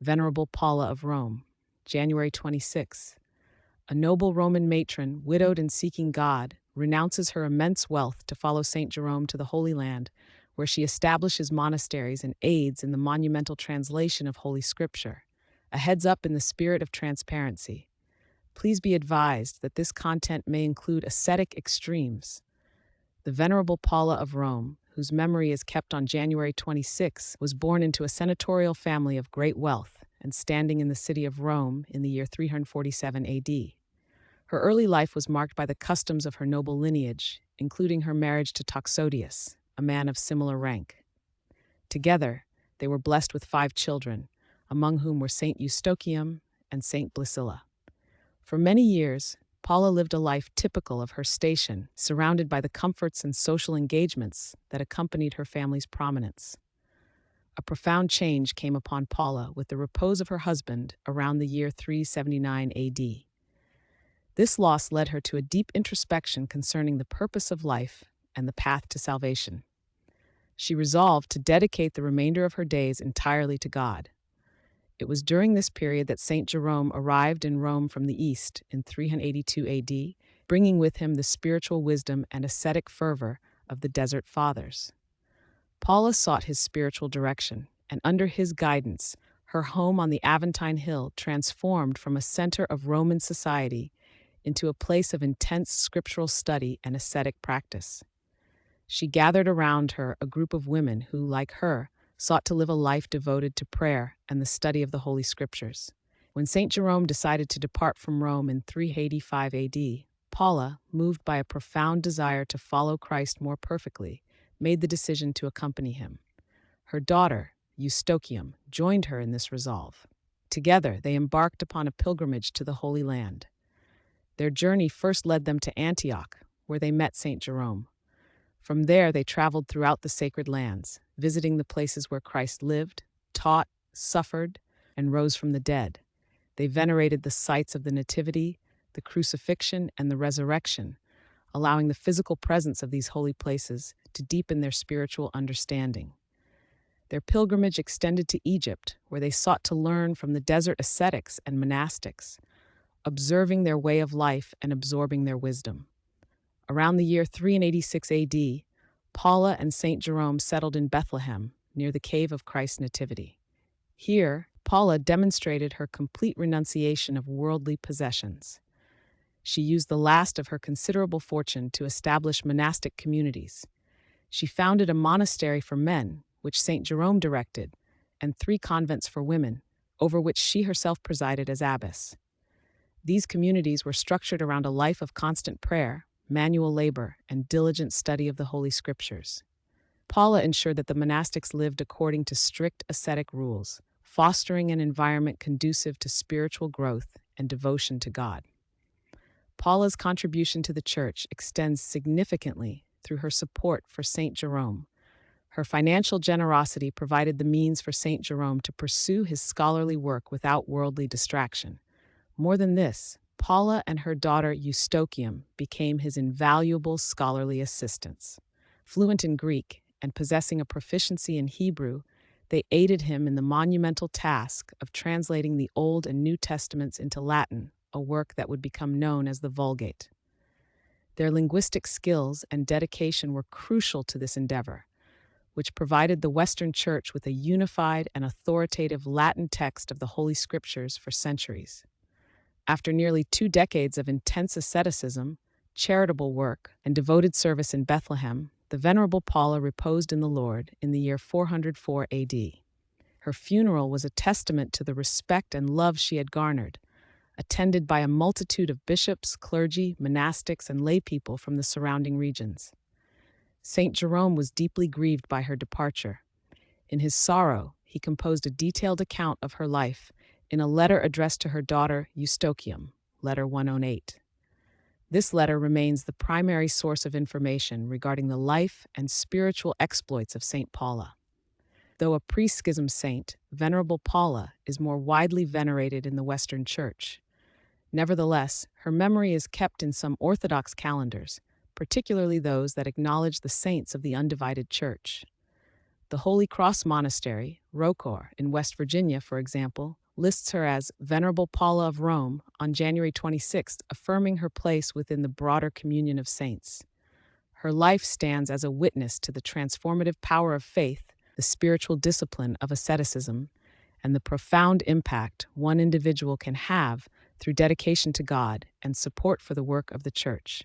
Venerable Paula of Rome, January 26. A noble Roman matron, widowed and seeking God, renounces her immense wealth to follow Saint Jerome to the Holy Land, where she establishes monasteries and aids in the monumental translation of Holy Scripture. A heads up in the spirit of transparency. Please be advised that this content may include ascetic extremes. The Venerable Paula of Rome, whose memory is kept on January 26, was born into a senatorial family of great wealth and standing in the city of Rome in the year 347 AD. Her early life was marked by the customs of her noble lineage, including her marriage to Toxotius, a man of similar rank. Together, they were blessed with 5 children, among whom were Saint Eustochium and Saint Blasilla. For many years, Paula lived a life typical of her station, surrounded by the comforts and social engagements that accompanied her family's prominence. A profound change came upon Paula with the repose of her husband around the year 379 AD. This loss led her to a deep introspection concerning the purpose of life and the path to salvation. She resolved to dedicate the remainder of her days entirely to God. It was during this period that Saint Jerome arrived in Rome from the East in 382 AD, bringing with him the spiritual wisdom and ascetic fervor of the Desert Fathers. Paula sought his spiritual direction, and under his guidance, her home on the Aventine Hill transformed from a center of Roman society into a place of intense scriptural study and ascetic practice. She gathered around her a group of women who, like her, sought to live a life devoted to prayer and the study of the Holy Scriptures. When Saint Jerome decided to depart from Rome in 385 AD, Paula, moved by a profound desire to follow Christ more perfectly, made the decision to accompany him. Her daughter, Eustochium, joined her in this resolve. Together, they embarked upon a pilgrimage to the Holy Land. Their journey first led them to Antioch, where they met Saint Jerome. From there, they traveled throughout the sacred lands, visiting the places where Christ lived, taught, suffered, and rose from the dead. They venerated the sites of the Nativity, the crucifixion, and the resurrection, allowing the physical presence of these holy places to deepen their spiritual understanding. Their pilgrimage extended to Egypt, where they sought to learn from the desert ascetics and monastics, observing their way of life and absorbing their wisdom. Around the year 386 AD, Paula and Saint Jerome settled in Bethlehem, near the cave of Christ's Nativity. Here, Paula demonstrated her complete renunciation of worldly possessions. She used the last of her considerable fortune to establish monastic communities. She founded a monastery for men, which Saint Jerome directed, and 3 convents for women, over which she herself presided as abbess. These communities were structured around a life of constant prayer, manual labor, and diligent study of the Holy Scriptures. Paula ensured that the monastics lived according to strict ascetic rules, fostering an environment conducive to spiritual growth and devotion to God. Paula's contribution to the Church extends significantly through her support for Saint Jerome. Her financial generosity provided the means for Saint Jerome to pursue his scholarly work without worldly distraction. More than this, Paula and her daughter Eustochium became his invaluable scholarly assistants. Fluent in Greek and possessing a proficiency in Hebrew, they aided him in the monumental task of translating the Old and New Testaments into Latin, a work that would become known as the Vulgate. Their linguistic skills and dedication were crucial to this endeavor, which provided the Western Church with a unified and authoritative Latin text of the Holy Scriptures for centuries. After nearly 2 decades of intense asceticism, charitable work, and devoted service in Bethlehem, the Venerable Paula reposed in the Lord in the year 404 AD. Her funeral was a testament to the respect and love she had garnered, attended by a multitude of bishops, clergy, monastics, and laypeople from the surrounding regions. Saint Jerome was deeply grieved by her departure. In his sorrow, he composed a detailed account of her life in a letter addressed to her daughter Eustochium, letter 108. This letter remains the primary source of information regarding the life and spiritual exploits of Saint Paula. Though a pre-schism saint, Venerable Paula is more widely venerated in the Western Church. Nevertheless, her memory is kept in some Orthodox calendars, particularly those that acknowledge the saints of the undivided Church. The Holy Cross Monastery, Rocor, in West Virginia, for example, lists her as Venerable Paula of Rome on January 26th, affirming her place within the broader communion of saints. Her life stands as a witness to the transformative power of faith, the spiritual discipline of asceticism, and the profound impact one individual can have through dedication to God and support for the work of the Church.